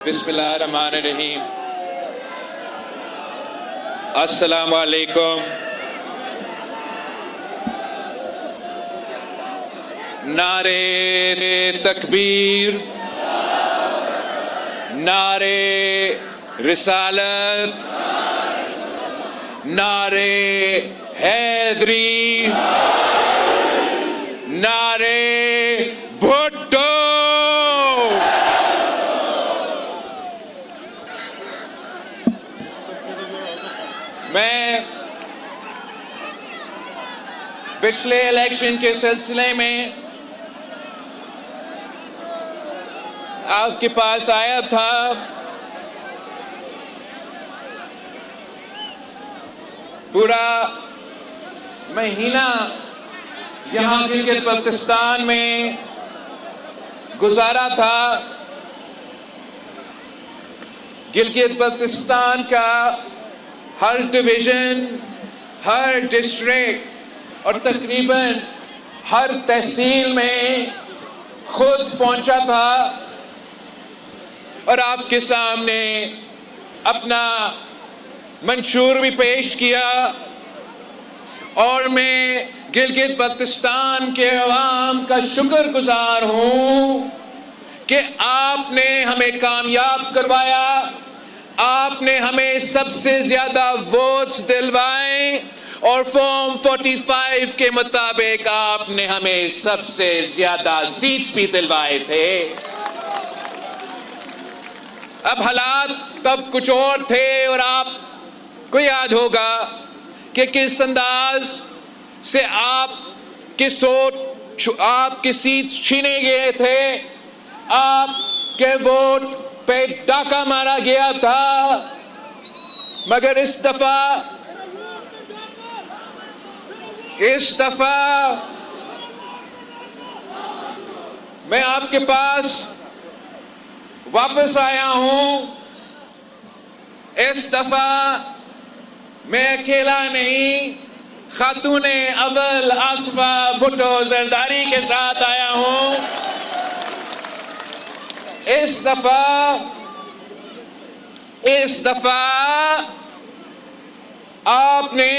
بسم اللہ الرحمن الرحیم۔ السلام علیکم۔ نعرے تکبیر، نعرے رسالت، نعرے حیدری، نعرے بھٹو۔ میں پچھلے الیکشن کے سلسلے میں آپ کے پاس آیا تھا، پورا مہینہ یہاں گلگت بلتستان میں گزارا تھا۔ گلگت بلتستان کا ہر ڈویژن، ہر ڈسٹرکٹ اور تقریباً ہر تحصیل میں خود پہنچا تھا اور آپ کے سامنے اپنا منشور بھی پیش کیا، اور میں گلگت بلتستان کے عوام کا شکر گزار ہوں کہ آپ نے ہمیں کامیاب کروایا، آپ نے ہمیں سب سے زیادہ ووٹس دلوائے، اور فارم 45 کے مطابق آپ نے ہمیں سب سے زیادہ سیٹس بھی دلوائے تھے۔ اب حالات تب کچھ اور تھے، اور آپ کو یاد ہوگا کہ کس انداز سے آپ کے سیٹس چھینے گئے تھے، آپ کے ووٹ پہ ڈاکہ مارا گیا تھا، مگر اس دفعہ میں آپ کے پاس واپس آیا ہوں۔ اس دفعہ میں اکیلا نہیں، خاتون اول آصفہ بھٹو زرداری کے ساتھ آیا ہوں۔ اس دفعہ آپ نے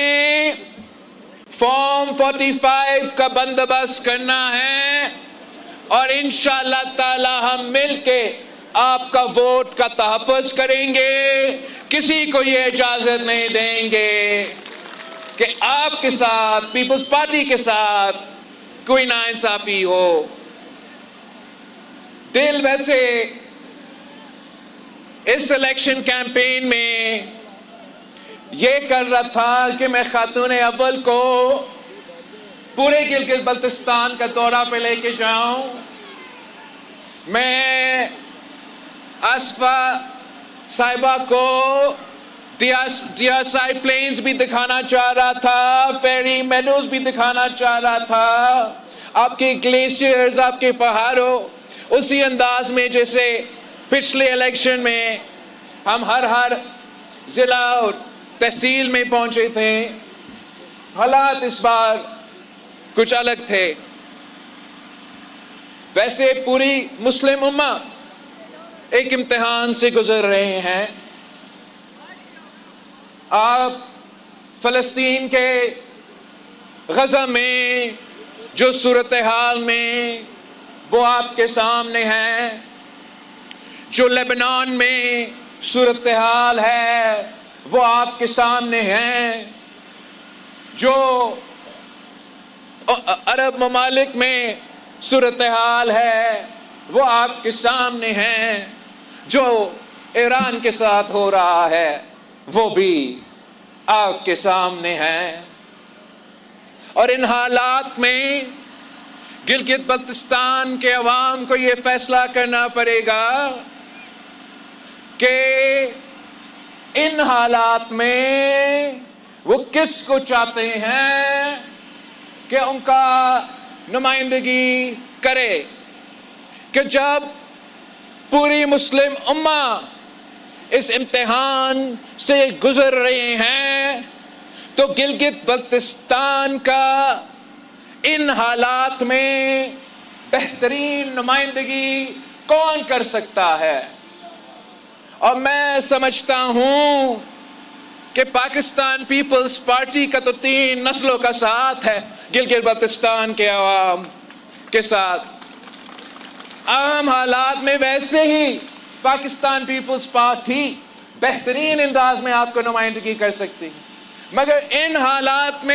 فارم 45 کا بندوبست کرنا ہے، اور انشاءاللہ تعالی ہم مل کے آپ کا ووٹ کا تحفظ کریں گے۔ کسی کو یہ اجازت نہیں دیں گے کہ آپ کے ساتھ، پیپلز پارٹی کے ساتھ کوئی ناانصافی ہو۔ دل ویسے اس الیکشن کیمپین میں یہ کر رہا تھا کہ میں خاتون اول کو پورے گلگت بلتستان کا دورہ پہ لے کے جاؤں، میں آصفہ صاحبہ کو ڈیاسائی پلینز بھی دکھانا چاہ رہا تھا، فیری میڈوز بھی دکھانا چاہ رہا تھا، آپ کے گلیشیئرز، آپ کے پہاڑوں، اسی انداز میں جیسے پچھلے الیکشن میں ہم ہر ضلع اور تحصیل میں پہنچے تھے۔ حالات اس بار کچھ الگ تھے۔ ویسے پوری مسلم امہ ایک امتحان سے گزر رہے ہیں۔ آپ فلسطین کے غزہ میں جو صورتحال میں وہ آپ کے سامنے ہے، جو لبنان میں صورتحال ہے وہ آپ کے سامنے ہے، جو عرب ممالک میں صورتحال ہے وہ آپ کے سامنے ہے، جو ایران کے ساتھ ہو رہا ہے وہ بھی آپ کے سامنے ہے۔ اور ان حالات میں گلگت بلتستان کے عوام کو یہ فیصلہ کرنا پڑے گا کہ ان حالات میں وہ کس کو چاہتے ہیں کہ ان کا نمائندگی کرے، کہ جب پوری مسلم امہ اس امتحان سے گزر رہے ہیں تو گلگت بلتستان کا ان حالات میں بہترین نمائندگی کون کر سکتا ہے؟ اور میں سمجھتا ہوں کہ پاکستان پیپلز پارٹی کا تو 3 نسلوں کا ساتھ ہے گلگت بلتستان کے عوام کے ساتھ. عام حالات میں ویسے ہی پاکستان پیپلز پارٹی بہترین انداز میں آپ کو نمائندگی کر سکتی ہے، مگر ان حالات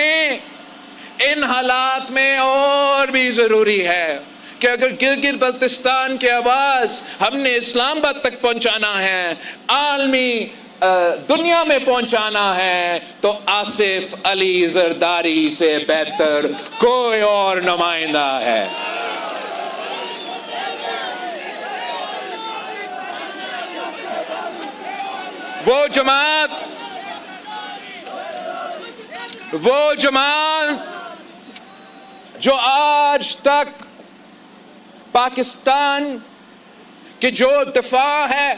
میں اور بھی ضروری ہے کہ اگر گلگت بلتستان کی آواز ہم نے اسلام آباد تک پہنچانا ہے، عالمی دنیا میں پہنچانا ہے، تو آصف علی زرداری سے بہتر کوئی اور نمائندہ ہے. وہ جماعت جو آج تک پاکستان کی جو دفاع ہے،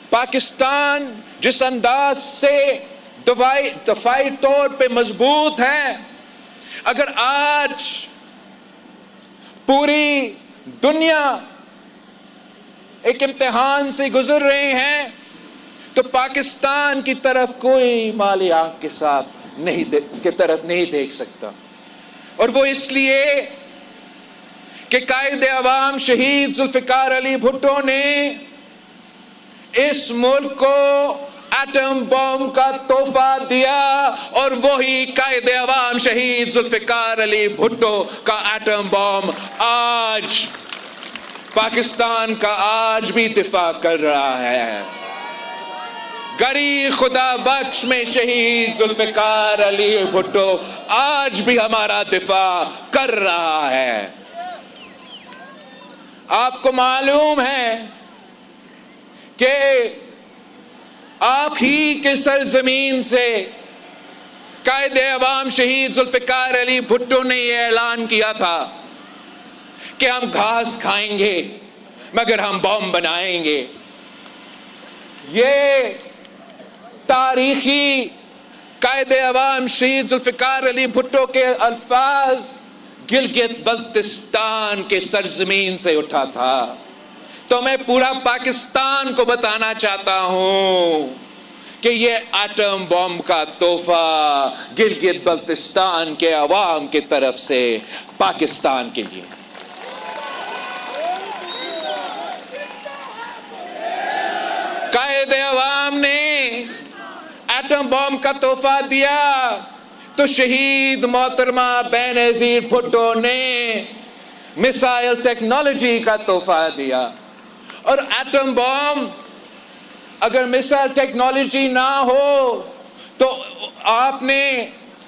پاکستان جس انداز سے دفاعی طور پہ مضبوط ہے، اگر آج پوری دنیا ایک امتحان سے گزر رہے ہیں تو پاکستان کی طرف کوئی مالی آنکھ کے ساتھ نہیں دیکھ سکتا. اور وہ اس لیے کہ قائد عوام شہید ذوالفقار علی بھٹو نے اس ملک کو ایٹم بم کا تحفہ دیا، اور وہی قائد عوام شہید ذوالفقار علی بھٹو کا ایٹم بم آج پاکستان کا آج بھی دفاع کر رہا ہے. گری خدا بخش میں شہید ذوالفقار علی بھٹو آج بھی ہمارا دفاع کر رہا ہے. آپ کو معلوم ہے کہ آپ ہی کے سرزمین سے قائد عوام شہید ذوالفقار علی بھٹو نے یہ اعلان کیا تھا کہ ہم گھاس کھائیں گے مگر ہم بم بنائیں گے. یہ تاریخی قائد عوام شہید ذوالفقار علی بھٹو کے الفاظ گلگت بلتستان کے سرزمین سے اٹھا تھا. تو میں پورا پاکستان کو بتانا چاہتا ہوں کہ یہ ایٹم بم کا تحفہ گلگت بلتستان کے عوام کی طرف سے پاکستان کے لیے. قائد عوام نے ایٹم بم کا تحفہ دیا تو شہید محترمہ بینظیر بھٹو نے میسائل ٹیکنالوجی کا تحفہ دیا. اور ایٹم بم اگر میسائل ٹیکنالوجی نہ ہو تو آپ نے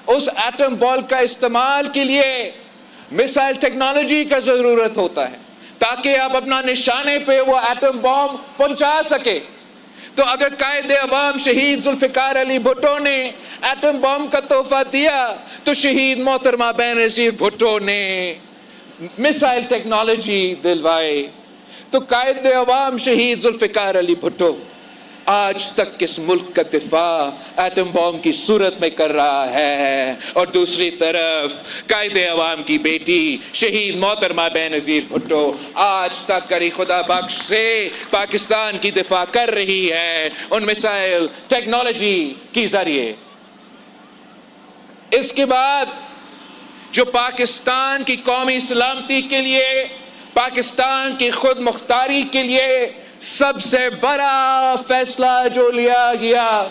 اس ایٹم بم کا استعمال کے لیے میسائل ٹیکنالوجی کا ضرورت ہوتا ہے تاکہ آپ اپنا نشانے پہ وہ ایٹم بم پہنچا سکے. تو اگر قائد عوام شہید ذوالفقار علی بھٹو نے ایٹم بم کا تحفہ دیا تو شہید محترمہ بینظیر بھٹو نے میسائل ٹیکنالوجی دلوائی. تو قائد عوام شہید ذوالفقار علی بھٹو آج تک اس ملک کا دفاع ایٹم بم کی صورت میں کر رہا ہے، اور دوسری طرف قائد عوام کی بیٹی شہید محترمہ بینظیر بھٹو آج تک گری خدا بخش سے پاکستان کی دفاع کر رہی ہے ان میسائل ٹیکنالوجی کے ذریعے. اس کے بعد جو پاکستان کی قومی سلامتی کے لیے، پاکستان کی خود مختاری کے لیے سب سے بڑا فیصلہ جو لیا گیا،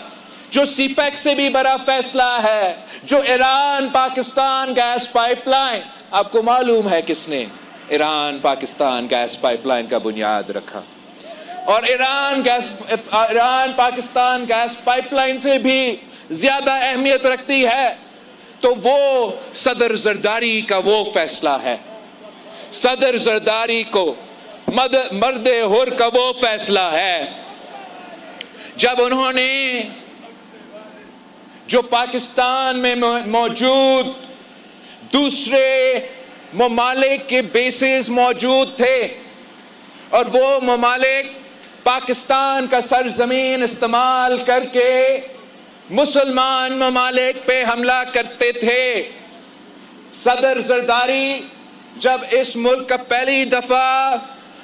جو سی پیک سے بھی بڑا فیصلہ ہے، جو Iran Pakistan gas pipeline, آپ کو معلوم ہے کس نے Iran Pakistan gas pipeline کا بنیاد رکھا. اور Iran Pakistan gas pipeline سے بھی زیادہ اہمیت رکھتی ہے تو وہ صدر زرداری کا وہ فیصلہ ہے. صدر زرداری کو مرد حر کا وہ فیصلہ ہے جب انہوں نے جو پاکستان میں موجود دوسرے ممالک کے بیسز موجود تھے اور وہ ممالک پاکستان کا سرزمین استعمال کر کے مسلمان ممالک پہ حملہ کرتے تھے. صدر زرداری جب اس ملک کا پہلی دفعہ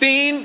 3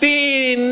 3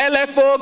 LFO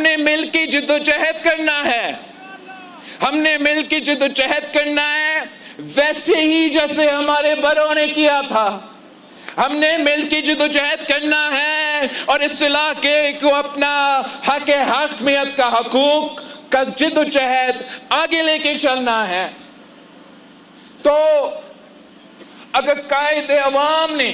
نے مل کی جدوجہد کرنا ہے، ہم نے مل کی جدوجہد کرنا ہے، ویسے ہی جیسے ہمارے بڑوں نے کیا تھا۔ ہم نے مل کی جدوجہد کرنا ہے اور اس علاقے کو اپنا حق حاکمیت کا حقوق کا جدوجہد آگے لے کے چلنا ہے۔ تو اگر قائد عوام نے،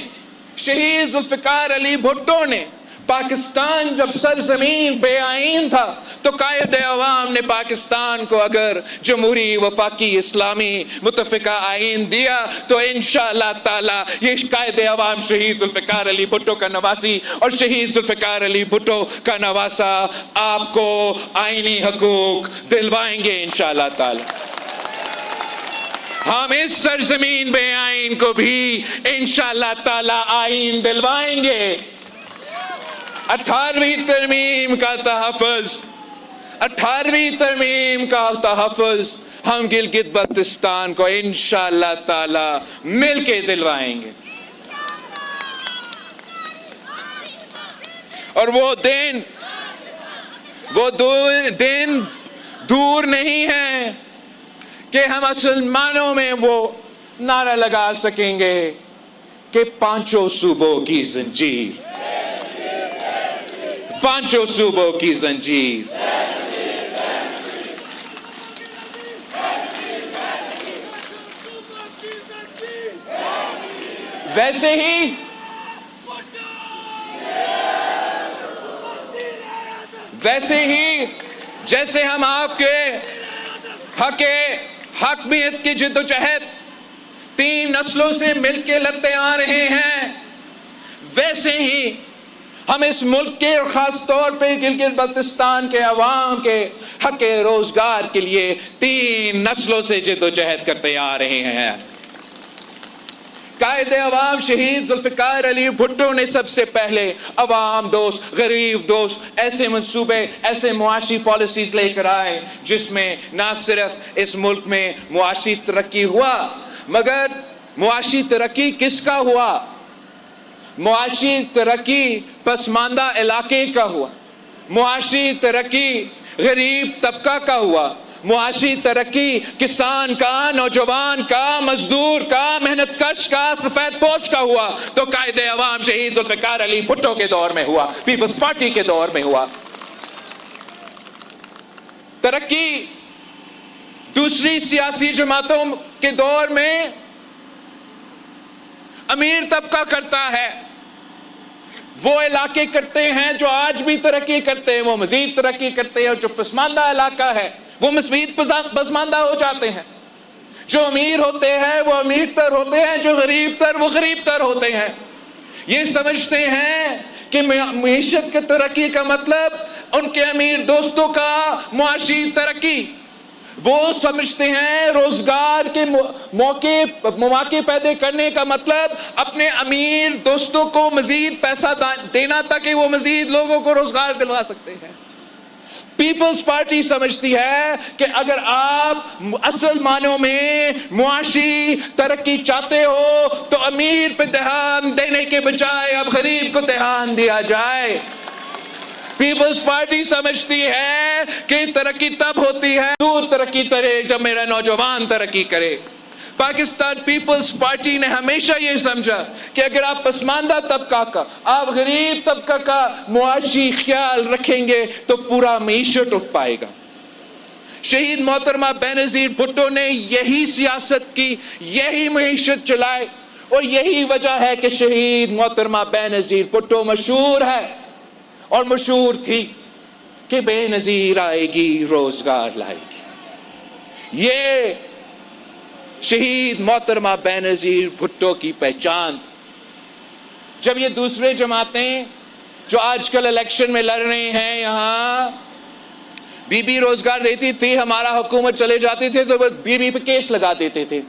شہید ذوالفقار علی بھٹو نے، پاکستان جب سرزمین بے آئین تھا تو قائد عوام نے پاکستان کو اگر جمہوری وفاقی اسلامی متفقہ آئین دیا تو انشاءاللہ تعالی یہ قائد عوام شہید ذوالفقار علی بھٹو کا نواسی اور شہید ذوالفقار علی بھٹو کا نواسا آپ کو آئینی حقوق دلوائیں گے انشاءاللہ تعالی۔ ہم اس سرزمین بے آئین کو بھی انشاءاللہ تعالی آئین دلوائیں گے۔ 18ویں ترمیم کا تحفظ، 18ویں ترمیم کا تحفظ ہم گلگت بلتستان کو انشاءاللہ تعالی مل کے دلوائیں گے۔ اور وہ دن دور نہیں ہے کہ ہم اصل معنوں میں وہ نعرہ لگا سکیں گے کہ پانچوں صوبوں کی زنجیر، پانچوں صوبوں کی زنجیر۔ ویسے ہی جیسے ہم آپ کے حق حاکمیت کی جدوجہد 3 نسلوں سے مل کے لڑتے آ رہے ہیں، ویسے ہی ہم اس ملک کے اور خاص طور پہ گلگت بلتستان کے عوام کے حق روزگار کے لیے 3 نسلوں سے جدوجہد کرتے آ رہے ہیں۔ قائد عوام شہید ذوالفقار علی بھٹو نے سب سے پہلے عوام دوست، غریب دوست ایسے منصوبے، ایسے معاشی پالیسیز لے کر آئے جس میں نہ صرف اس ملک میں معاشی ترقی ہوا، مگر معاشی ترقی کس کا ہوا؟ معاشی ترقی پسماندہ علاقے کا ہوا، معاشی ترقی غریب طبقہ کا ہوا، معاشی ترقی کسان کا، نوجوان کا، مزدور کا، محنت کش کا، سفید پوش کا ہوا۔ تو قائد عوام شہید ذوالفقار علی بھٹو کے دور میں ہوا، پیپلز پارٹی کے دور میں ہوا۔ ترقی دوسری سیاسی جماعتوں کے دور میں امیر طبقہ کرتا ہے، وہ علاقے کرتے ہیں جو آج بھی ترقی کرتے ہیں، وہ مزید ترقی کرتے ہیں، اور جو پسماندہ علاقہ ہے وہ مزید پسماندہ ہو جاتے ہیں۔ جو امیر ہوتے ہیں وہ امیر تر ہوتے ہیں، جو غریب تر وہ غریب تر ہوتے ہیں۔ یہ سمجھتے ہیں کہ معیشت کی ترقی کا مطلب ان کے امیر دوستوں کا معاشی ترقی، وہ سمجھتے ہیں روزگار کے مواقع پیدا کرنے کا مطلب اپنے امیر دوستوں کو مزید پیسہ دینا تاکہ وہ مزید لوگوں کو روزگار دلوا سکتے ہیں۔ پیپلز پارٹی سمجھتی ہے کہ اگر آپ اصل معنوں میں معاشی ترقی چاہتے ہو تو امیر پہ دھیان دینے کے بجائے اب غریب کو دھیان دیا جائے۔ پیپلز پارٹی سمجھتی ہے کہ ترقی تب ہوتی ہے، دور ترقی کرے جب میرا نوجوان ترقی کرے۔ پاکستان پیپلز پارٹی نے ہمیشہ یہ سمجھا کہ اگر آپ پسماندہ طبقہ کا، آپ غریب طبقہ کا معاشی خیال رکھیں گے تو پورا معیشت اٹھ پائے گا۔ شہید محترمہ بینظیر بھٹو نے یہی سیاست کی، یہی معیشت چلائے، اور یہی وجہ ہے کہ شہید محترمہ بینظیر بھٹو مشہور ہے اور مشہور تھی کہ بے نظیر آئے گی روزگار لائے گی۔ یہ شہید محترمہ بینظیر بھٹو کی پہچان۔ جب یہ دوسرے جماعتیں جو آج کل الیکشن میں لڑ رہے ہیں، یہاں بی بی روزگار دیتی تھی، ہمارا حکومت چلے جاتے تھے تو بی بی پہ کیس لگا دیتے تھے،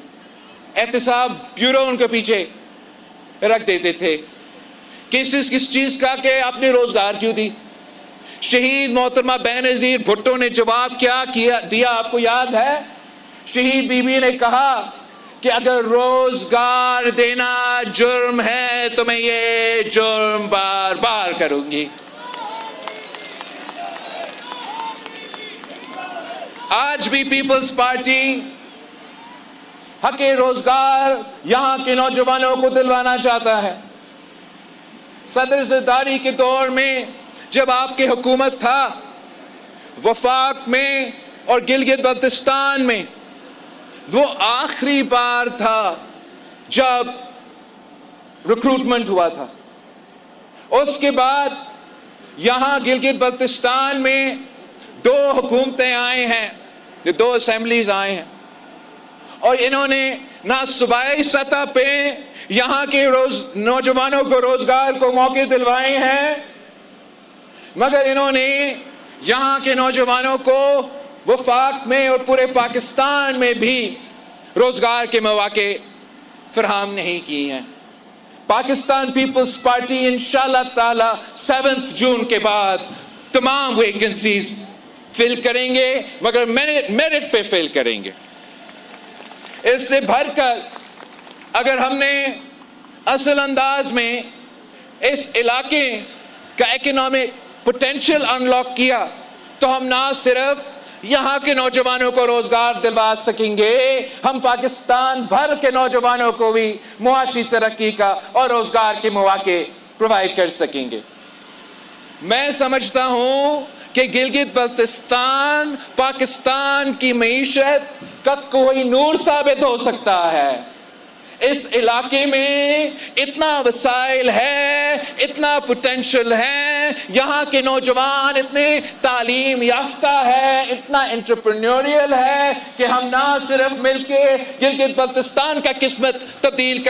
احتساب بیورو ان کے پیچھے رکھ دیتے تھے۔ کیسز کس چیز کا؟ کہ آپ نے روزگار کیوں دی؟ شہید محترمہ بینظیر بھٹو نے جواب کیا دیا آپ کو یاد ہے؟ شہید بی بی نے کہا کہ اگر روزگار دینا جرم ہے تو میں یہ جرم بار بار کروں گی۔ آج بھی پیپلز پارٹی حق روزگار یہاں کے نوجوانوں کو دلوانا چاہتا ہے۔ صدر زرداری کے دور میں جب آپ کی حکومت تھا، وفاق میں اور گلگت بلتستان میں وہ آخری بار تھا جب ریکروٹمنٹ ہوا تھا۔ اس کے بعد یہاں گلگت بلتستان میں 2 حکومتیں آئے ہیں، 2 اسمبلیز آئے ہیں، اور انہوں نے نہ صوبائی سطح پہ یہاں کے نوجوانوں کو روزگار کو موقع دلوائے ہیں، مگر انہوں نے یہاں کے نوجوانوں کو وفاق میں اور پورے پاکستان میں بھی روزگار کے مواقع فراہم نہیں کی ہیں۔ پاکستان پیپلز پارٹی انشاءاللہ تعالی 7 جون کے بعد تمام ویکنسیز فل کریں گے، مگر میرٹ پہ فل کریں گے۔ اس سے بھر کر اگر ہم نے اصل انداز میں اس علاقے کا اکنامک پوٹینشیل انلاک کیا تو ہم نہ صرف یہاں کے نوجوانوں کو روزگار دلوا سکیں گے، ہم پاکستان بھر کے نوجوانوں کو بھی معاشی ترقی کا اور روزگار کے مواقع پرووائڈ کر سکیں گے۔ میں سمجھتا ہوں کہ گلگت بلتستان پاکستان کی معیشت کا کوئی نور ثابت ہو سکتا ہے۔ اس علاقے میں اتنا وسائل ہے، اتنا پوٹینشل ہے، یہاں کے نوجوان اتنے تعلیم یافتہ ہے، اتنا انٹرپرینوریل ہے کہ ہم نہ صرف مل کے گلگت بلتستان کا قسمت تبدیل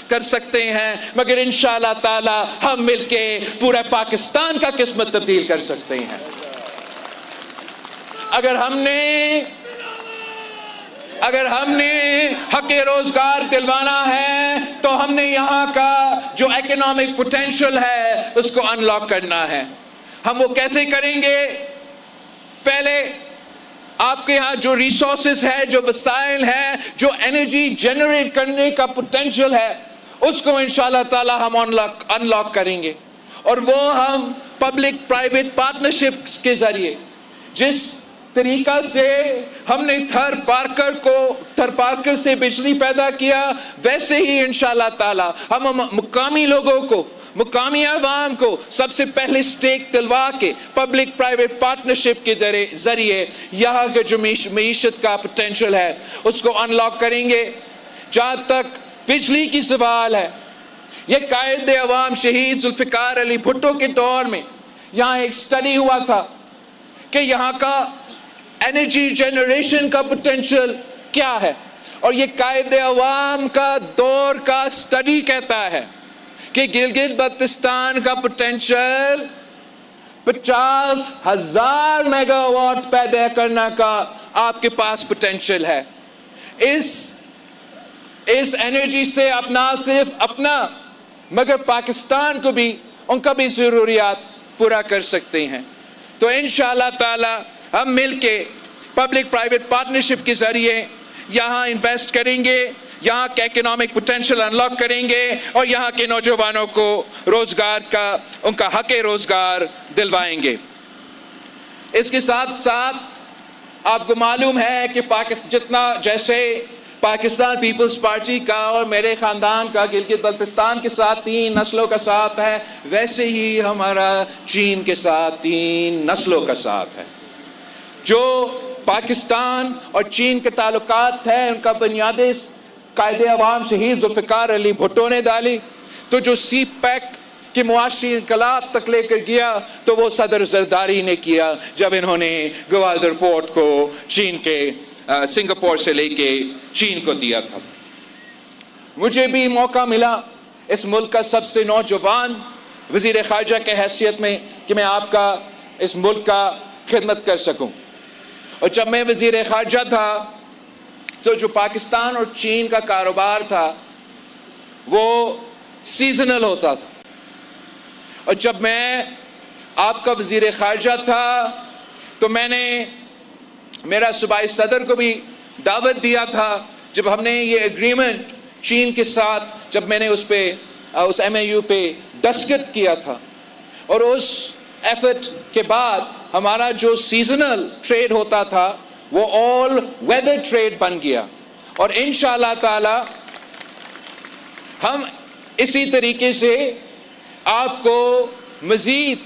کر سکتے ہیں، مگر انشاءاللہ تعالی ہم مل کے پورا پاکستان کا قسمت تبدیل کر سکتے ہیں۔ اگر ہم نے حق روزگار دلوانا ہے تو ہم نے یہاں کا جو اکنامک پوٹینشل ہے اس کو انلاک کرنا ہے۔ ہم وہ کیسے کریں گے؟ پہلے آپ کے ہاں جو ریسورسز ہے، جو وسائل ہے، جو انرجی جنریٹ کرنے کا پوٹینشل ہے، اس کو انشاءاللہ تعالی ہم انلاک کریں گے، اور وہ ہم پبلک پرائیویٹ پارٹنرشپس کے ذریعے، جس طریقہ سے ہم نے تھر پارکر سے بجلی پیدا کیا، ویسے ہی انشاءاللہ تعالی ہم مقامی لوگوں کو، مقامی عوام کو سب سے پہلے سٹیک دلوا کے پبلک پرائیویٹ پارٹنرشپ کے ذریعے یہاں کے جو معیشت کا پوٹینشل ہے اس کو انلاک کریں گے۔ جہاں تک بجلی کی سوال ہے، یہ قائد عوام شہید ذوالفقار علی بھٹو کے دور میں یہاں ایک سٹڈی ہوا تھا کہ یہاں کا انرجی جنریشن کا پوٹینشل کیا ہے، اور یہ قائد عوام کا دور کا سٹڈی کہتا ہے کہ گلگت بلتستان کا پوٹینشل 50,000 میگا واٹ پیدا کرنے کا آپ کے پاس پوٹینشل ہے۔ اس انرجی سے آپ نہ صرف اپنا مگر پاکستان کو بھی ان کا بھی ضروریات پورا کر سکتے ہیں۔ تو انشاءاللہ تعالی ہم مل کے پبلک پرائیویٹ پارٹنرشپ کے ذریعے یہاں انویسٹ کریں گے، یہاں کے اکنامک پوٹینشل انلاک کریں گے، اور یہاں کے نوجوانوں کو روزگار کا، ان کا حق روزگار دلوائیں گے۔ اس کے ساتھ ساتھ آپ کو معلوم ہے کہ جیسے پاکستان پیپلز پارٹی کا اور میرے خاندان کا گلگت بلتستان کے ساتھ 3 نسلوں کا ساتھ ہے، ویسے ہی ہمارا چین کے ساتھ 3 نسلوں کا ساتھ ہے۔ جو پاکستان اور چین کے تعلقات ہیں ان کا بنیادیں قائد عوام شہید ذوالفقار علی بھٹو نے ڈالی، تو جو سی پیک کے معاشی انقلاب تک لے کر گیا تو وہ صدر زرداری نے کیا، جب انہوں نے گوادر پورٹ کو چین کے سنگاپور سے لے کے چین کو دیا تھا۔ مجھے بھی موقع ملا اس ملک کا سب سے نوجوان وزیر خارجہ کے حیثیت میں کہ میں آپ کا اس ملک کا خدمت کر سکوں، اور جب میں وزیر خارجہ تھا تو جو پاکستان اور چین کا کاروبار تھا وہ سیزنل ہوتا تھا، اور جب میں آپ کا وزیر خارجہ تھا تو میں نے میرا صوبائی صدر کو بھی دعوت دیا تھا، جب ہم نے یہ ایگریمنٹ چین کے ساتھ جب میں نے اس ایم اے یو پہ دستخط کیا تھا، اور اس ایفرٹ کے بعد ہمارا جو سیزنل ٹریڈ ہوتا تھا وہ آل ویدر ٹریڈ بن گیا. اور انشاءاللہ تعالی ہم اسی طریقے سے آپ کو مزید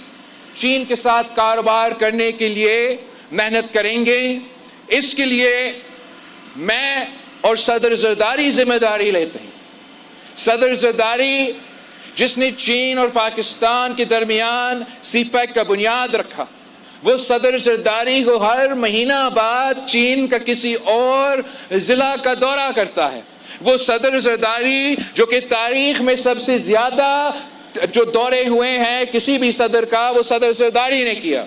چین کے ساتھ کاروبار کرنے کے لیے محنت کریں گے. اس کے لیے میں اور صدر زرداری ذمہ داری لیتے ہیں. صدر زرداری جس نے چین اور پاکستان کے درمیان سی پیک کا بنیاد رکھا، وہ صدر زرداری کو ہر مہینہ بعد چین کا کسی اور ضلع کا دورہ کرتا ہے. وہ صدر زرداری جو کہ تاریخ میں سب سے زیادہ جو دورے ہوئے ہیں کسی بھی صدر کا، وہ صدر زرداری نے کیا.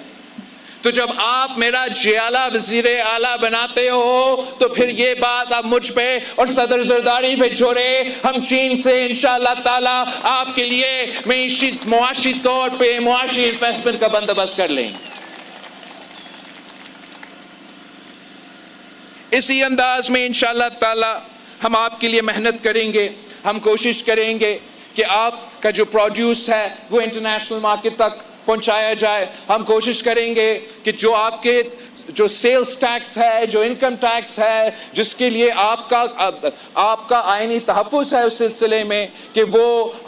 تو جب آپ میرا جیالہ وزیر اعلیٰ بناتے ہو تو پھر یہ بات آپ مجھ پہ اور صدر زرداری پہ چھوڑے. ہم چین سے انشاءاللہ تعالی آپ کے لیے معاشی طور پہ معاشی انویسٹمنٹ کا بندوبست کر لیں. اسی انداز میں انشاءاللہ تعالی ہم آپ کے لیے محنت کریں گے. ہم کوشش کریں گے کہ آپ کا جو پروڈیوس ہے وہ انٹرنیشنل مارکیٹ تک پہنچایا جائے. ہم کوشش کریں گے کہ جو آپ کے جو سیلز ٹیکس ہے، جو انکم ٹیکس ہے، جس کے لیے آپ کا آئینی تحفظ ہے اس سلسلے میں، کہ وہ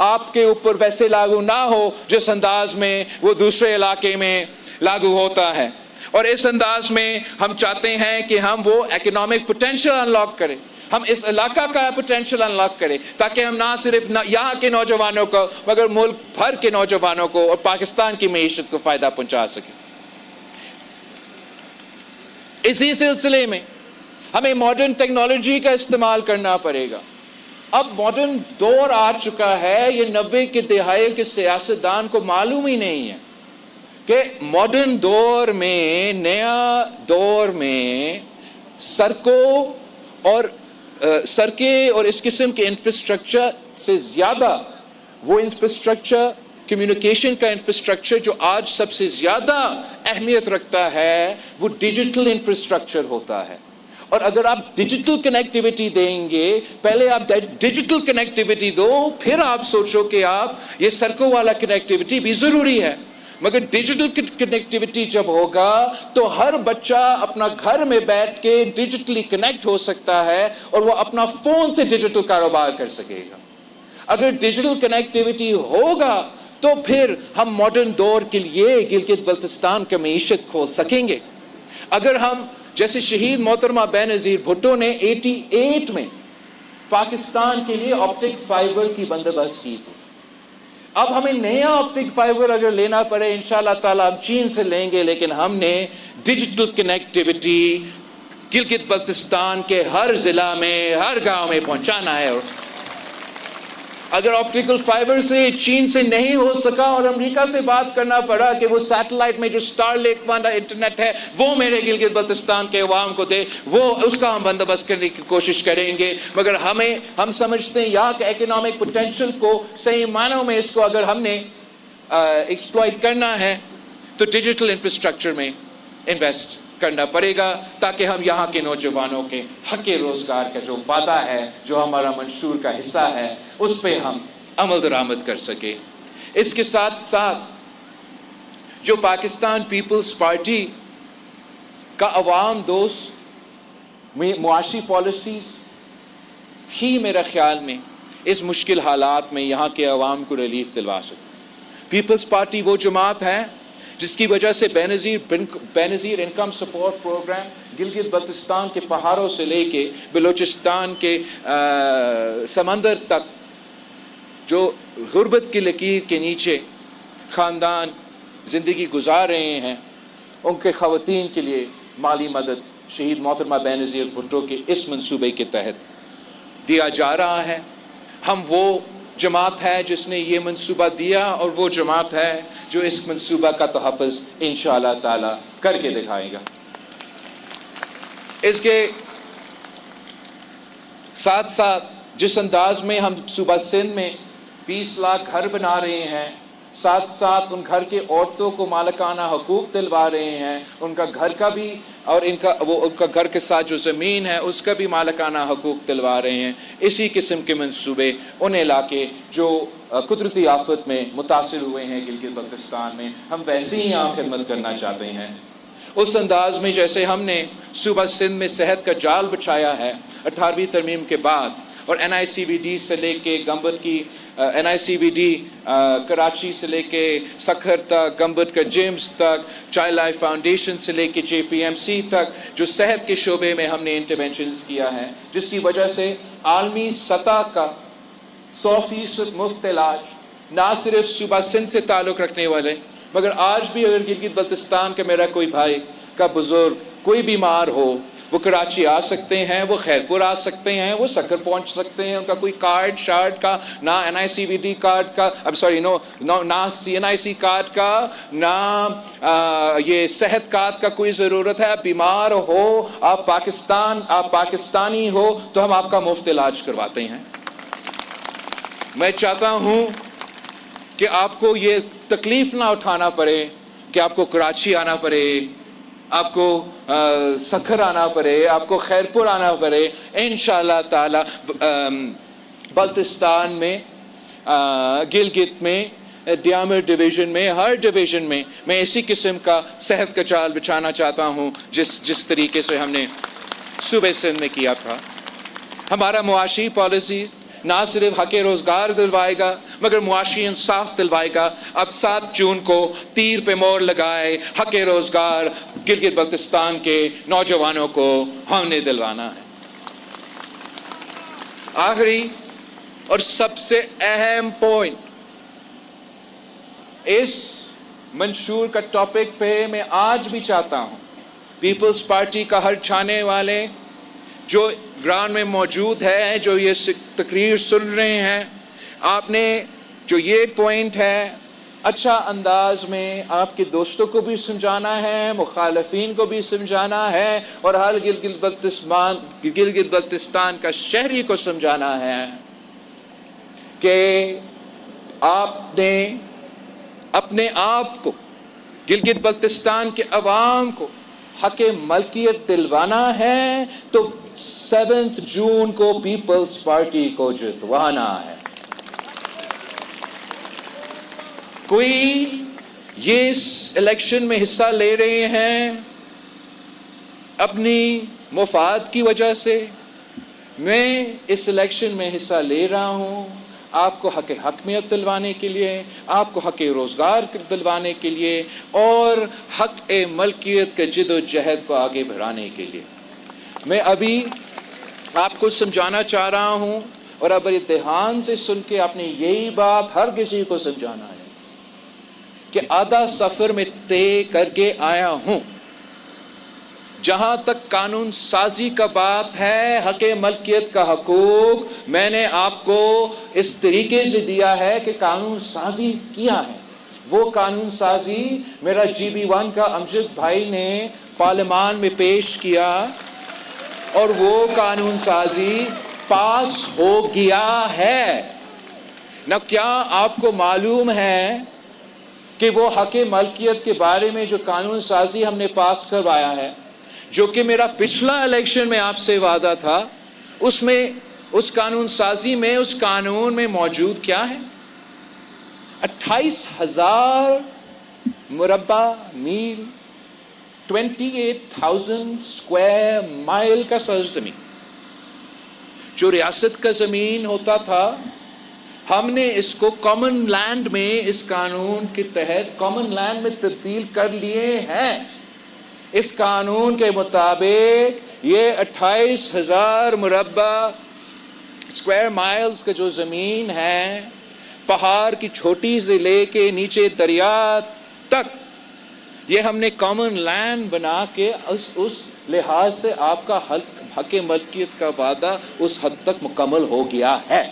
آپ کے اوپر ویسے لاگو نہ ہو جس انداز میں وہ دوسرے علاقے میں لاگو ہوتا ہے. اور اس انداز میں ہم چاہتے ہیں کہ ہم وہ اکنامک پوٹینشیل انلاک کریں، ہم اس علاقہ کا پوٹینشیل انلاک کریں، تاکہ ہم نہ صرف یہاں کے نوجوانوں کو مگر ملک بھر کے نوجوانوں کو اور پاکستان کی معیشت کو فائدہ پہنچا سکیں. اسی سلسلے میں ہمیں ماڈرن ٹیکنالوجی کا استعمال کرنا پڑے گا. اب ماڈرن دور آ چکا ہے، یہ 90 کے دہائی کے سیاستدان کو معلوم ہی نہیں ہے کہ ماڈرن دور میں، نیا دور میں سڑکیں اور اس قسم کے انفراسٹرکچر سے زیادہ وہ انفراسٹرکچر، کمیونیکیشن کا انفراسٹرکچر جو آج سب سے زیادہ اہمیت رکھتا ہے وہ ڈیجیٹل انفراسٹرکچر ہوتا ہے. اور اگر آپ ڈیجیٹل کنیکٹیوٹی دیں گے، پہلے آپ ڈیجیٹل کنیکٹیوٹی دو، پھر آپ سوچو کہ آپ یہ سڑکوں والا کنیکٹیوٹی بھی ضروری ہے. مگر ڈیجیٹل کنیکٹیوٹی جب ہوگا تو ہر بچہ اپنا گھر میں بیٹھ کے ڈیجیٹلی کنیکٹ ہو سکتا ہے اور وہ اپنا فون سے ڈیجیٹل کاروبار کر سکے گا. اگر ڈیجیٹل کنیکٹیوٹی ہوگا تو پھر ہم ماڈرن دور کے لیے گلگت بلتستان کا معیشت کھول سکیں گے. اگر ہم جیسے شہید محترمہ بے نظیر بھٹو نے 88 میں پاکستان کے لیے آپٹک فائبر کی بندوبست کی تھی، اب ہمیں نیا آپٹک فائبر اگر لینا پڑے انشاءاللہ تعالیٰ ہم چین سے لیں گے، لیکن ہم نے ڈیجیٹل کنیکٹیوٹی گلگت بلتستان کے ہر ضلع میں، ہر گاؤں میں پہنچانا ہے. اور اگر آپٹیکل فائبر سے چین سے نہیں ہو سکا اور امریکہ سے بات کرنا پڑا کہ وہ سیٹلائٹ میں جو سٹار لیک والا انٹرنیٹ ہے وہ میرے گلگت بلتستان کے عوام کو دے، وہ اس کا ہم بندوبست کرنے کی کوشش کریں گے. مگر ہم سمجھتے ہیں یہاں کے اکنامک پوٹینشیل کو صحیح معنوں میں اس کو اگر ہم نے ایکسپلائٹ کرنا ہے تو ڈیجیٹل انفراسٹرکچر میں انویسٹ کرنا پڑے گا، تاکہ ہم یہاں کے نوجوانوں کے حق روزگار کا جو وعدہ ہے، جو ہمارا منشور کا حصہ ہے، اس پہ ہم عمل درآمد کر سکے. اس کے ساتھ ساتھ جو پاکستان پیپلز پارٹی کا عوام دوست معاشی پالیسیز ہی میرا خیال میں اس مشکل حالات میں یہاں کے عوام کو ریلیف دلوا سکتے. پیپلز پارٹی وہ جماعت ہے جس کی وجہ سے Benazir income support programme Gilgit Baltistan کے پہاڑوں سے لے کے بلوچستان کے سمندر تک جو غربت کی لکیر کے نیچے خاندان زندگی گزار رہے ہیں، ان کے خواتین کے لیے مالی مدد شہید محترمہ بے نظیر بھٹو کے اس منصوبے کے تحت دیا جا رہا ہے. ہم وہ جماعت ہے جس نے یہ منصوبہ دیا اور وہ جماعت ہے جو اس منصوبہ کا تحفظ انشاءاللہ تعالی کر کے دکھائے گا. اس کے ساتھ ساتھ جس انداز میں ہم صوبہ سندھ میں 20 لاکھ گھر بنا رہے ہیں، ساتھ ساتھ ان گھر کے عورتوں کو مالکانہ حقوق دلوا رہے ہیں، ان کا گھر کا بھی اور ان کا گھر کے ساتھ جو زمین ہے اس کا بھی مالکانہ حقوق دلوا رہے ہیں. اسی قسم کے منصوبے ان علاقے جو قدرتی آفت میں متاثر ہوئے ہیں گلگت بلتستان میں، ہم ویسے ہی یہاں خدمت کرنا چاہتے ہیں. اس انداز میں جیسے ہم نے صوبہ سندھ میں صحت کا جال بچھایا ہے 18ویں ترمیم کے بعد، اور NICVD سے لے کے گمبد کی NICVD کراچی سے لے کے سکھر تک، گمبد کا جیمز تک، چائلڈ لائف فاؤنڈیشن سے لے کے JPMC تک، جو صحت کے شعبے میں ہم نے انٹرونشنز کیا ہے، جس کی وجہ سے عالمی سطح کا 100% مفت علاج نہ صرف صوبہ سندھ سے تعلق رکھنے والے، مگر آج بھی اگر گلگت بلتستان کا میرا کوئی بھائی کا بزرگ کوئی بیمار ہو، وہ کراچی آ سکتے ہیں، وہ خیرپور آ سکتے ہیں، وہ سکر پہنچ سکتے ہیں، ان کا کوئی کارڈ شارڈ کا نہ NICVD کارڈ کا، نہ CNIC کارڈ کا، نہ یہ صحت کارڈ کا کوئی ضرورت ہے۔ آپ بیمار ہو، آپ پاکستانی ہو تو ہم آپ کا مفت علاج کرواتے ہیں۔ میں چاہتا ہوں کہ آپ کو یہ تکلیف نہ اٹھانا پڑے کہ آپ کو کراچی آنا پڑے، آپ کو سکھر آنا پڑے، آپ کو خیرپور آنا پڑے۔ انشاءاللہ تعالی بلتستان میں، گلگت میں، دیامر ڈویژن میں، ہر ڈویژن میں میں اسی قسم کا صحت کا جال بچھانا چاہتا ہوں جس طریقے سے ہم نے صوبہ سندھ میں کیا تھا۔ ہمارا معاشی پالیسیز نہ صرف حق روزگار دلوائے گا مگر معاشی انصاف دلوائے گا۔ اب 7 جون کو تیر پہ مور لگائے حق روزگار گلگت بلتستان کے نوجوانوں کو ہم نے دلوانا ہے۔ آخری اور سب سے اہم پوائنٹ اس منشور کا ٹاپک پہ میں آج بھی چاہتا ہوں پیپلز پارٹی کا ہر چاہنے والے جو گراؤنڈ میں موجود ہے، جو یہ تقریر سن رہے ہیں، آپ نے جو یہ پوائنٹ ہے اچھا انداز میں آپ کے دوستوں کو بھی سمجھانا ہے، مخالفین کو بھی سمجھانا ہے، اور ہر گلگت بلتستان کا شہری کو سمجھانا ہے کہ آپ نے اپنے آپ کو، گلگت بلتستان کے عوام کو حق ملکیت دلوانا ہے تو 7 جون کو پیپلز پارٹی کو جتوانا ہے۔ کوئی یہ اس الیکشن میں حصہ لے رہے ہیں اپنی مفاد کی وجہ سے، میں اس الیکشن میں حصہ لے رہا ہوں آپ کو حق حکمیت دلوانے کے لیے، آپ کو حق روزگار دلوانے کے لیے، اور حق ملکیت کے جد و جہد کو آگے بڑھانے کے لیے۔ میں ابھی آپ کو سمجھانا چاہ رہا ہوں، اور اب دھیان سے سن کے آپ نے یہی بات ہر کسی کو سمجھانا ہے کہ آدھا سفر میں طے کر کے آیا ہوں۔ جہاں تک قانون سازی کا بات ہے، حق ملکیت کا حقوق میں نے آپ کو اس طریقے سے دیا ہے کہ قانون سازی کیا ہے۔ وہ قانون سازی میرا GB1 کا امجد بھائی نے پارلیمان میں پیش کیا، اور وہ قانون سازی پاس ہو گیا ہے۔ نہ کیا آپ کو معلوم ہے کہ وہ حق ملکیت کے بارے میں جو قانون سازی ہم نے پاس کروایا ہے، جو کہ میرا پچھلا الیکشن میں آپ سے وعدہ تھا، اس میں، اس قانون سازی میں، اس قانون میں موجود کیا ہے؟ 28,000 مربع میل، 28,000 اسکوائر مائل کا سرزمین جو ریاست کا زمین ہوتا تھا، ہم نے اس کو کامن لینڈ میں، اس قانون کے تحت کامن لینڈ میں تبدیل کر لیے ہیں۔ اس قانون کے مطابق یہ 28,000 مربع اسکوائر مائلز کا جو زمین ہے، پہاڑ کی چھوٹی سے لے کے نیچے دریا تک، یہ ہم نے کامن لینڈ بنا کے اس لحاظ سے آپ کا حق ملکیت کا وعدہ اس حد تک مکمل ہو گیا ہے۔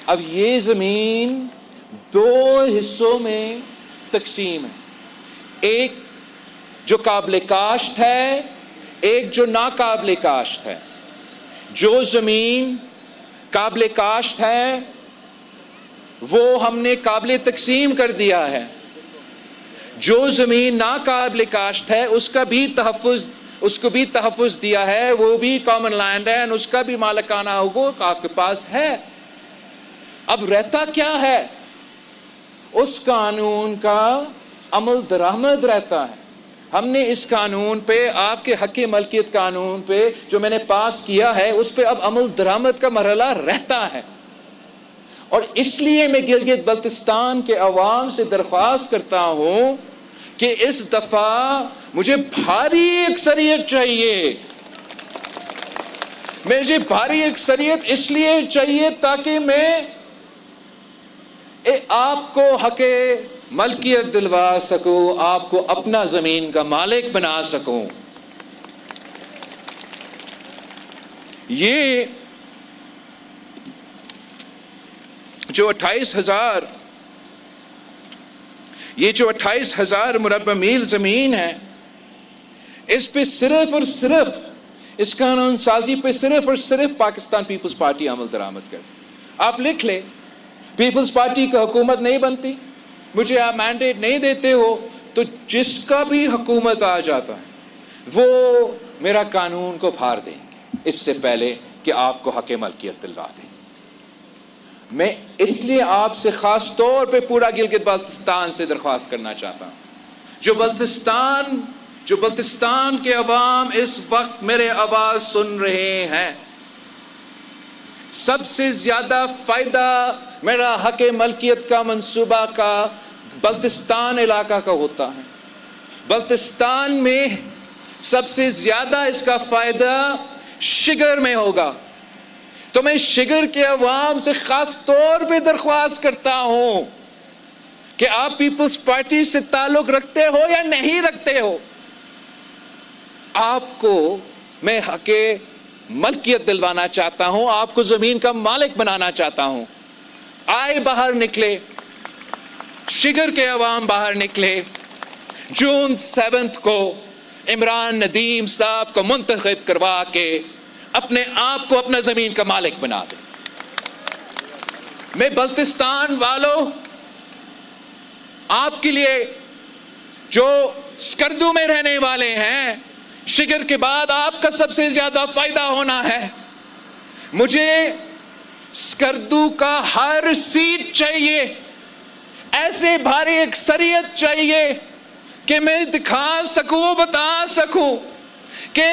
اب یہ زمین 2 حصوں میں تقسیم ہے، ایک جو قابل کاشت ہے، ایک جو ناقابل کاشت ہے۔ جو زمین قابل کاشت ہے وہ ہم نے قابل تقسیم کر دیا ہے۔ جو زمین ناقابل کاشت ہے اس کو بھی تحفظ دیا ہے، وہ بھی کامن لینڈ ہے، اس کا بھی مالکانہ حقوق آپ کے پاس ہے۔ اب رہتا کیا ہے؟ اس قانون کا عمل درآمد رہتا ہے. ہم نے اس قانون پہ، آپ کے حق ملکیت قانون پہ جو میں نے پاس کیا ہے، اس پہ اب عمل درآمد کا مرحلہ رہتا ہے. اور اس لیے میں گلگت بلتستان کے عوام سے درخواست کرتا ہوں کہ اس دفعہ مجھے بھاری اکثریت چاہیے. مجھے بھاری اکثریت اس لیے چاہیے تاکہ میں آپ کو حق ملکیت دلوا سکوں، آپ کو اپنا زمین کا مالک بنا سکوں. یہ جو 28,000 مربع میل زمین ہے، اس پہ صرف اور صرف، اس قانون سازی پہ صرف اور صرف پاکستان پیپلز پارٹی عمل درآمد کرے. آپ لکھ لیں، پیپلز پارٹی کا حکومت نہیں بنتی، مجھے آپ مینڈیٹ نہیں دیتے ہو، تو جس کا بھی حکومت آ جاتا ہے وہ میرا قانون کو پھاڑ دیں گے اس سے پہلے کہ آپ کو حق ملکیت دلوا دیں. میں اس لیے آپ سے خاص طور پہ پورا گلگت بلتستان سے درخواست کرنا چاہتا ہوں، جو بلتستان کے عوام اس وقت میرے آواز سن رہے ہیں، سب سے زیادہ فائدہ میرا حق ملکیت کا منصوبہ کا بلتستان علاقہ کا ہوتا ہے. بلتستان میں سب سے زیادہ اس کا فائدہ شگر میں ہوگا. تو میں شگر کے عوام سے خاص طور پہ درخواست کرتا ہوں کہ آپ پیپلز پارٹی سے تعلق رکھتے ہو یا نہیں رکھتے ہو، آپ کو میں حق ملکیت دلوانا چاہتا ہوں، آپ کو زمین کا مالک بنانا چاہتا ہوں. آئے باہر نکلے، شگر کے عوام باہر نکلے. جون 7 کو عمران ندیم صاحب کو منتخب کروا کے اپنے آپ کو اپنا زمین کا مالک بنا دے. میں بلتستان والوں، آپ کے لیے جو سکردو میں رہنے والے ہیں، شگر کے بعد آپ کا سب سے زیادہ فائدہ ہونا ہے. مجھے سکردو کا ہر سیٹ چاہیے، ایسے بھاری اکثریت چاہیے کہ میں دکھا سکوں، بتا سکوں کہ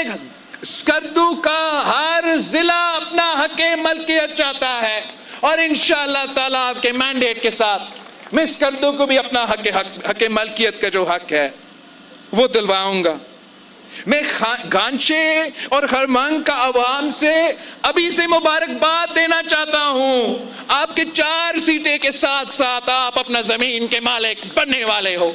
سکردو کا ہر ضلع اپنا حق ملکیت چاہتا ہے. اور انشاءاللہ تعالیٰ آپ کے مینڈیٹ کے ساتھ میں سکردو کو بھی اپنا حق ملکیت کا جو حق ہے وہ دلواؤں گا. میں گانچے اور خرمنگ کا عوام سے ابھی سے مبارکباد دینا چاہتا ہوں. آپ کے 4 سیٹیں کے ساتھ ساتھ آپ اپنا زمین کے مالک بننے والے ہو.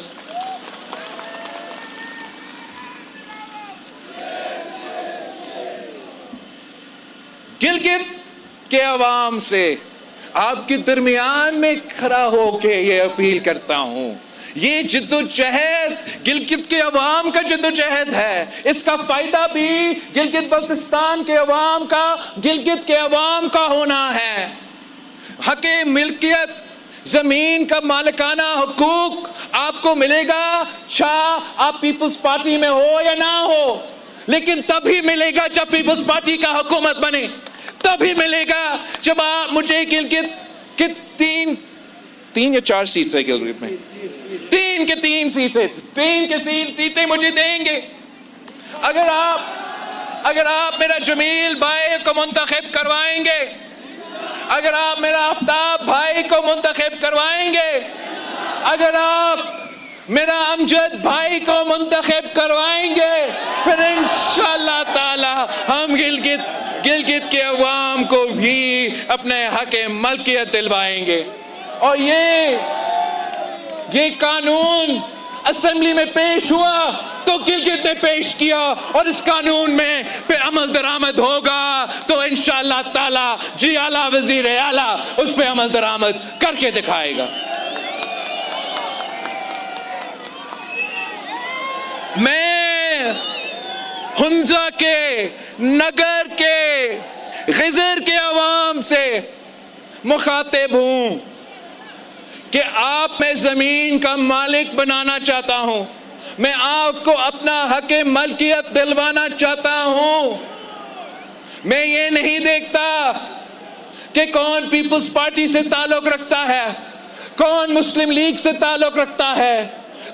گلگت کے عوام سے آپ کے درمیان میں کھڑا ہو کے یہ اپیل کرتا ہوں، یہ جد و جہد گلگت کے عوام کا جد و جہد ہے. اس کا فائدہ بھی گلگت بلتستان کے عوام کا، گلگت کے عوام کا ہونا ہے. حق ملکیت، زمین کا مالکانہ حقوق آپ کو ملے گا، چاہ آپ پیپلز پارٹی میں ہو یا نہ ہو، لیکن تبھی ملے گا جب پیپلز پارٹی کا حکومت بنے. تبھی ملے گا جب آپ مجھے گلگت کے 3 یا 4 سیٹس ہے گلگت میں، 3 کے 3 سیٹیں مجھے دیں گے. اگر آپ میرا جمیل بھائی کو منتخب کروائیں گے، اگر آپ میرا آفتاب بھائی کو منتخب کروائیں گے، اگر آپ میرا امجد بھائی کو منتخب کروائیں گے، پھر انشاءاللہ تعالی ہم گلگت کے عوام کو بھی اپنے حق ملکیت دلوائیں گے. اور یہ قانون اسمبلی میں پیش ہوا تو گلگت نے پیش کیا، اور اس قانون میں پہ عمل درآمد ہوگا تو انشاءاللہ تعالی جی اعلیٰ وزیر اعلیٰ اس پہ عمل درآمد کر کے دکھائے گا. میں ہنزا کے، نگر کے، خضر کے عوام سے مخاطب ہوں کہ آپ میں زمین کا مالک بنانا چاہتا ہوں، میں آپ کو اپنا حق ملکیت دلوانا چاہتا ہوں. میں یہ نہیں دیکھتا کہ کون پیپلز پارٹی سے تعلق رکھتا ہے، کون مسلم لیگ سے تعلق رکھتا ہے,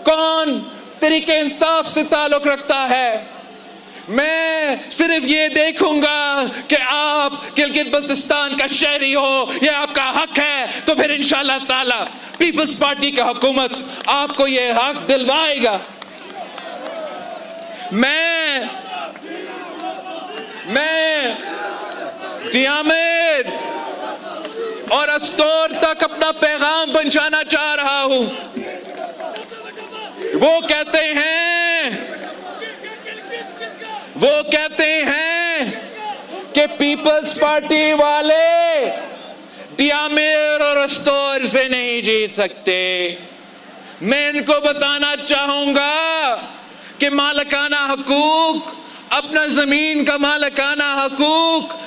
کون تحریک انصاف سے تعلق رکھتا ہے. میں صرف یہ دیکھوں گا کہ آپ گلگت بلتستان کا شہری ہو, یہ آپ کا حق ہے, تو پھر انشاءاللہ تعالی پیپلز پارٹی کا حکومت آپ کو یہ حق دلوائے گا. میں دیامیر اور استور تک اپنا پیغام پہنچانا چاہ رہا ہوں. وہ کہتے ہیں کہ پیپلز پارٹی والے دیامیر اور استور سے نہیں جیت سکتے. میں ان کو بتانا چاہوں گا کہ مالکانہ حقوق, اپنا زمین کا مالکانہ حقوق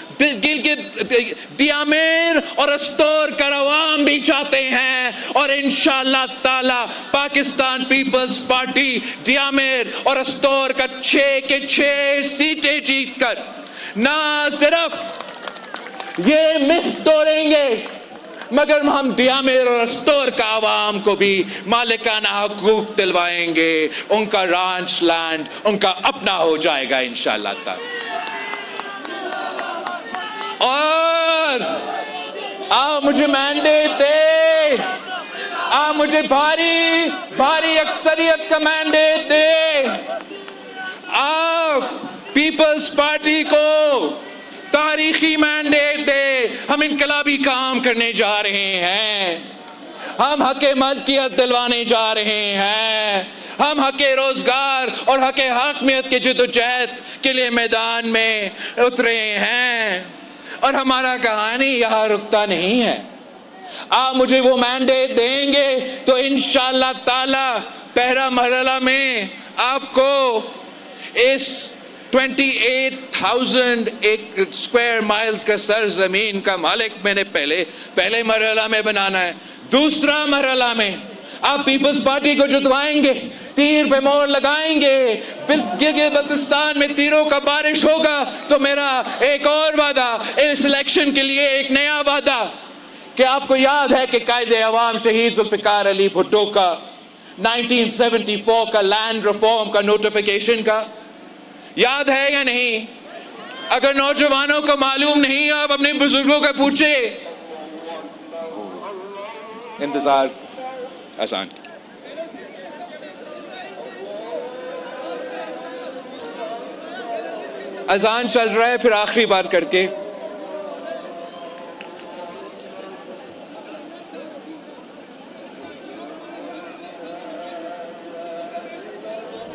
دیامیر اور استور کا عوام بھی چاہتے ہیں, اور انشاءاللہ تعالی پاکستان پیپلز پارٹی دیامیر اور استور کا 6 کے 6 سیٹیں جیت کر نہ صرف یہ ملک توڑیں گے, مگر ہم دیامیر اور استور کا عوام کو بھی مالکانہ حقوق دلوائیں گے. ان کا رانچ لینڈ ان کا اپنا ہو جائے گا انشاءاللہ تعالی. اور آپ مجھے مینڈیٹ دے, آپ مجھے بھاری اکثریت کا مینڈیٹ دے. آپ پیپلز پارٹی کو تاریخی مینڈیٹ دے. ہم انقلابی کام کرنے جا رہے ہیں, ہم حق ملکیت دلوانے جا رہے ہیں, ہم حق روزگار اور حق حاکمیت کے جدوجہد کے لیے میدان میں اترے ہیں, اور ہمارا کہانی یہاں رکتا نہیں ہے. آپ مجھے وہ مینڈیٹ دیں گے تو انشاءاللہ تعالی پہلا مرحلہ میں آپ کو اس 28,000 اسکوائر مائلز کا سرزمین کا مالک میں نے پہلے مرحلہ میں بنانا ہے. دوسرا مرحلہ میں آپ پیپلز پارٹی کو جتوائیں گے, تیر پہ مور لگائیں گے, گلگت بلتستان میں تیروں کا بارش ہوگا. تو میرا ایک اور وعدہ اس الیکشن کے لیے, ایک نیا وعدہ, کہ آپ کو یاد ہے کہ قائد عوام شہید ذوالفقار علی بھٹو کا 1974 کا لینڈ ریفارم کا نوٹیفیکیشن کا یاد ہے یا نہیں؟ اگر نوجوانوں کو معلوم نہیں, آپ اپنے بزرگوں کا پوچھے. انتظار آسان. اذان چل رہا ہے, پھر آخری بار کر کے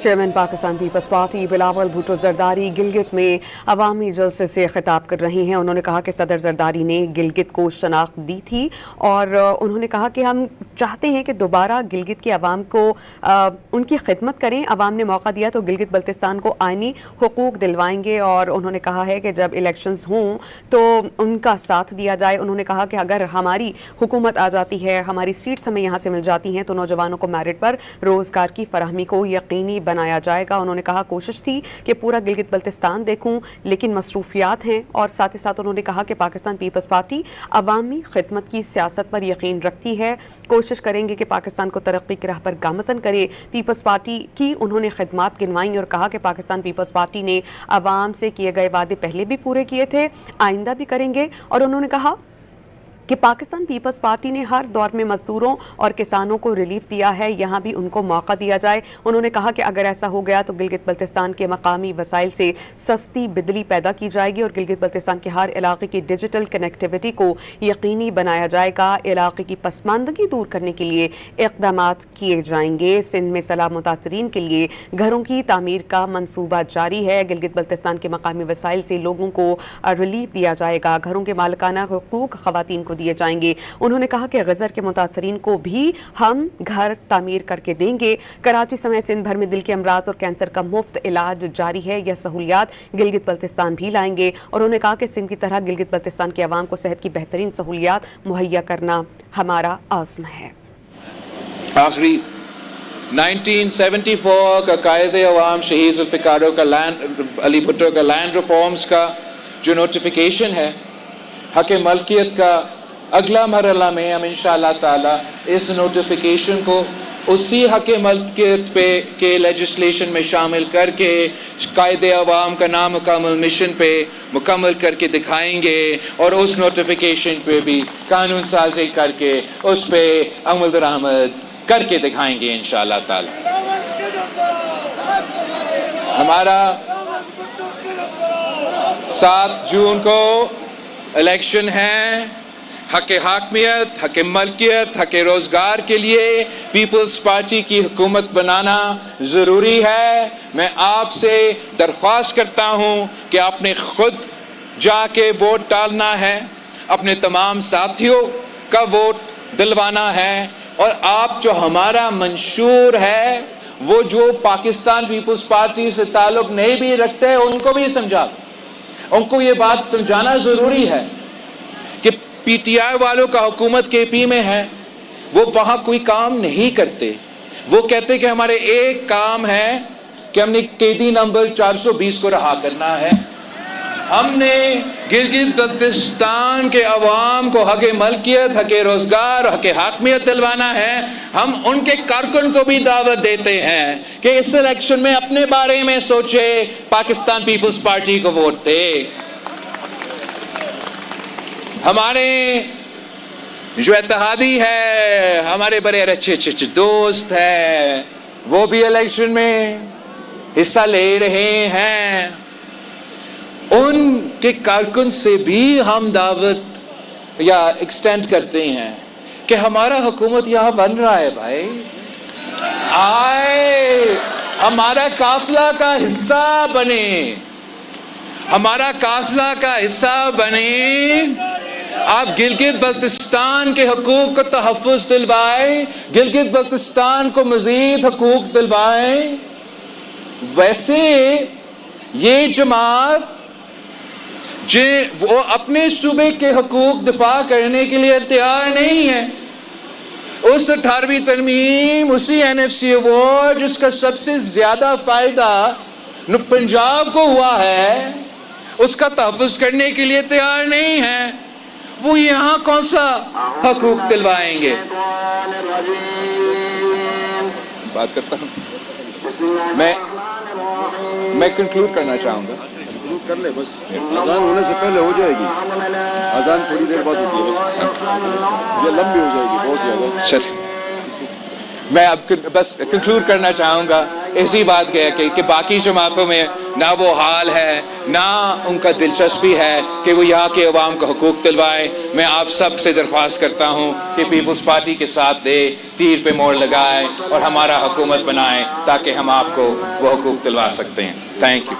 چیئرمین پاکستان پیپلز پارٹی بلاول بھٹو زرداری گلگت میں عوامی جلسے سے خطاب کر رہے ہیں. انہوں نے کہا کہ صدر زرداری نے گلگت کو شناخت دی تھی, اور انہوں نے کہا کہ ہم چاہتے ہیں کہ دوبارہ گلگت کے عوام کو ان کی خدمت کریں. عوام نے موقع دیا تو گلگت بلتستان کو آئینی حقوق دلوائیں گے, اور انہوں نے کہا ہے کہ جب الیکشنز ہوں تو ان کا ساتھ دیا جائے. انہوں نے کہا کہ اگر ہماری حکومت آ جاتی ہے, ہماری سیٹس ہمیں یہاں سے مل جاتی ہیں, تو نوجوانوں کو میرٹ پر روزگار کی فراہمی کو یقینی بنایا جائے گا. انہوں نے کہا کوشش تھی کہ پورا گلگت بلتستان دیکھوں, لیکن مصروفیات ہیں. اور ساتھ ہی ساتھ انہوں نے کہا کہ پاکستان پیپلز پارٹی عوامی خدمت کی سیاست پر یقین رکھتی ہے, کوشش کریں گے کہ پاکستان کو ترقی کی راہ پر گامزن کرے. پیپلز پارٹی کی انہوں نے خدمات گنوائیں اور کہا کہ پاکستان پیپلز پارٹی نے عوام سے کیے گئے وعدے پہلے بھی پورے کیے تھے, آئندہ بھی کریں گے. اور انہوں نے کہا کہ پاکستان پیپلز پارٹی نے ہر دور میں مزدوروں اور کسانوں کو ریلیف دیا ہے, یہاں بھی ان کو موقع دیا جائے. انہوں نے کہا کہ اگر ایسا ہو گیا تو گلگت بلتستان کے مقامی وسائل سے سستی بجلی پیدا کی جائے گی, اور گلگت بلتستان کے ہر علاقے کی ڈیجیٹل کنیکٹیوٹی کو یقینی بنایا جائے گا. علاقے کی پسماندگی دور کرنے کے لیے اقدامات کیے جائیں گے. سندھ میں سیلاب متاثرین کے لیے گھروں کی تعمیر کا منصوبہ جاری ہے. گلگت بلتستان کے مقامی وسائل سے لوگوں کو ریلیف دیا جائے گا. گھروں کے مالکانہ حقوق خواتین کو دیے جائیں گے. انہوں نے کہا کہ غزر کے متاثرین کو بھی ہم گھر تعمیر کر کے دیں گے. کراچی سمیت سندھ بھر میں دل کے امراض اور کینسر کا مفت علاج جاری ہے. یہ سہولیات گلگت بلتستان بھی لائیں گے. اور انہوں نے کہا کہ سندھ کی طرح گلگت بلتستان کے عوام کو صحت کی بہترین سہولیات مہیا کرنا ہمارا عزم ہے. آخری 1974 کا قائد عوام شہید ذوالفقار علی بھٹو کا لینڈ ریفارمز کا جو نوٹیفیکیشن ہے, حق ملکیت کا اگلا مرحلہ میں ہم انشاءاللہ تعالی اس نوٹیفیکیشن کو اسی حق ملکیت پہ کے لیجسلیشن میں شامل کر کے قائد عوام کا نامکمل مشن پہ مکمل کر کے دکھائیں گے، اور اس نوٹیفیکیشن پہ بھی قانون سازی کر کے اس پہ عمل درآمد کر کے دکھائیں گے انشاءاللہ تعالی۔ ہمارا 7 جون کو الیکشن ہے، حق حاکمیت، حق ملکیت، حق روزگار کے لیے پیپلز پارٹی کی حکومت بنانا ضروری ہے۔ میں آپ سے درخواست کرتا ہوں کہ آپ نے خود جا کے ووٹ ڈالنا ہے، اپنے تمام ساتھیوں کا ووٹ دلوانا ہے، اور آپ جو ہمارا منشور ہے وہ جو پاکستان پیپلز پارٹی سے تعلق نہیں بھی رکھتے ان کو بھی سمجھا، ان کو یہ بات سمجھانا ضروری ہے کہ پی ٹی آئی والوں کا حکومت کے پی میں ہے، وہ وہاں کوئی کام نہیں کرتے۔ وہ کہتے کہ ہمارے ایک کام ہے کہ ہم نے قیدی نمبر 420 کو رہا کرنا ہے، ہم نے گلگت بلتستان کے عوام کو حق ملکیت، حق روزگار، حق حاکمیت دلوانا ہے۔ ہم ان کے کارکن کو بھی دعوت دیتے ہیں کہ اس الیکشن میں اپنے بارے میں سوچے، پاکستان پیپلز پارٹی کو ووٹ دے۔ ہمارے جو اتحادی ہے، ہمارے بڑے اچھے دوست ہیں، وہ بھی الیکشن میں حصہ لے رہے ہیں، ان کے کارکن سے بھی ہم دعوت یا ایکسٹینڈ کرتے ہیں کہ ہمارا حکومت یہاں بن رہا ہے بھائی، آئے ہمارا قافلہ کا حصہ بنے، ہمارا قافلہ کا حصہ بنے۔ آپ گلگت بلتستان کے حقوق کا تحفظ دلوائیں، گلگت بلتستان کو مزید حقوق دلوائیں۔ ویسے یہ جماعت وہ اپنے صوبے کے حقوق دفاع کرنے کے لیے تیار نہیں ہے۔ اس 18ویں ترمیم، اسی NFC ایوارڈ جس کا سب سے زیادہ فائدہ پنجاب کو ہوا ہے، اس کا تحفظ کرنے کے لیے تیار نہیں ہے۔ وہ یہاں کون سا حقوق دلوائیں گے؟ بات کرتا ہوں، میں کنکلوڈ کرنا چاہوں گا۔ کر لے بس، اذان ہونے سے پہلے ہو جائے گی، اذان تھوڑی دیر بعد ہوتی ہے، بس یہ لمبی ہو جائے گی بہت زیادہ۔ چل میں اب بس کنکلوڈ کرنا چاہوں گا اسی بات کہ باقی جماعتوں میں نہ وہ حال ہے، نہ ان کا دلچسپی ہے کہ وہ یہاں کے عوام کو حقوق دلوائے۔ میں آپ سب سے درخواست کرتا ہوں کہ پیپلز پارٹی کے ساتھ دے، تیر پہ موڑ لگائے اور ہمارا حکومت بنائے تاکہ ہم آپ کو وہ حقوق دلوا سکتے ہیں۔ Thank you.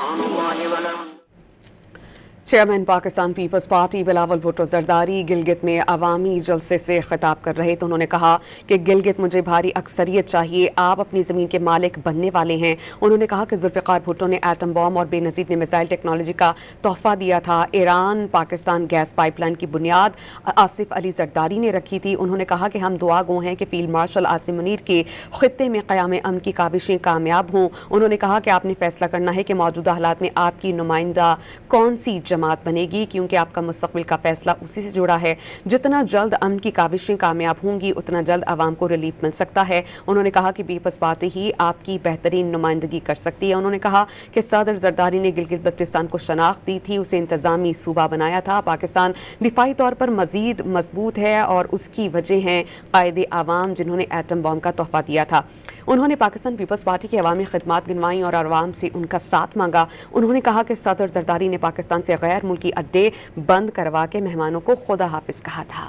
Chairman Pakistan Peoples Party Bilawal Bhutto Zardari Gilgit میں عوامی جلسے سے خطاب کر رہے تو انہوں نے کہا کہ گلگت مجھے بھاری اکثریت چاہیے، آپ اپنی زمین کے مالک بننے والے ہیں۔ انہوں نے کہا کہ ذوالفقار بھٹو نے ایٹم بم اور بے نظیر نے میزائل ٹیکنالوجی کا تحفہ دیا تھا۔ Iran Pakistan gas pipeline کی بنیاد آصف علی زرداری نے رکھی تھی۔ انہوں نے کہا کہ ہم دعا گو ہیں کہ فیلڈ مارشل عاصم منیر کے خطے میں قیام امن کی کاوشیں کامیاب ہوں۔ انہوں نے کہا کہ آپ نے فیصلہ کرنا ہے کہ موجودہ حالات میں آپ کی نمائندہ کون سی جماعت بنے گی، کیونکہ آپ کا مستقبل کا فیصلہ اسی سے جڑا ہے۔ جتنا جلد امن کی کاوشیں کامیاب ہوں گی اتنا جلد عوام کو ریلیف مل سکتا ہے۔ انہوں نے کہا کہ پیپلز پارٹی ہی آپ کی بہترین نمائندگی کر سکتی ہے۔ انہوں نے کہا کہ صدر زرداری نے گلگت بلتستان کو شناخت دی تھی، اسے انتظامی صوبہ بنایا تھا۔ پاکستان دفاعی طور پر مزید مضبوط ہے اور اس کی وجہ ہیں قائد عوام جنہوں نے ایٹم بم کا تحفہ دیا تھا۔ انہوں نے پاکستان پیپلز پارٹی کی عوامی خدمات گنوائیں اور عوام سے ان کا ساتھ مانگا۔ انہوں نے کہا کہ صدر زرداری نے پاکستان سے غیر ملکی اڈے بند کروا کے مہمانوں کو خدا حافظ کہا تھا۔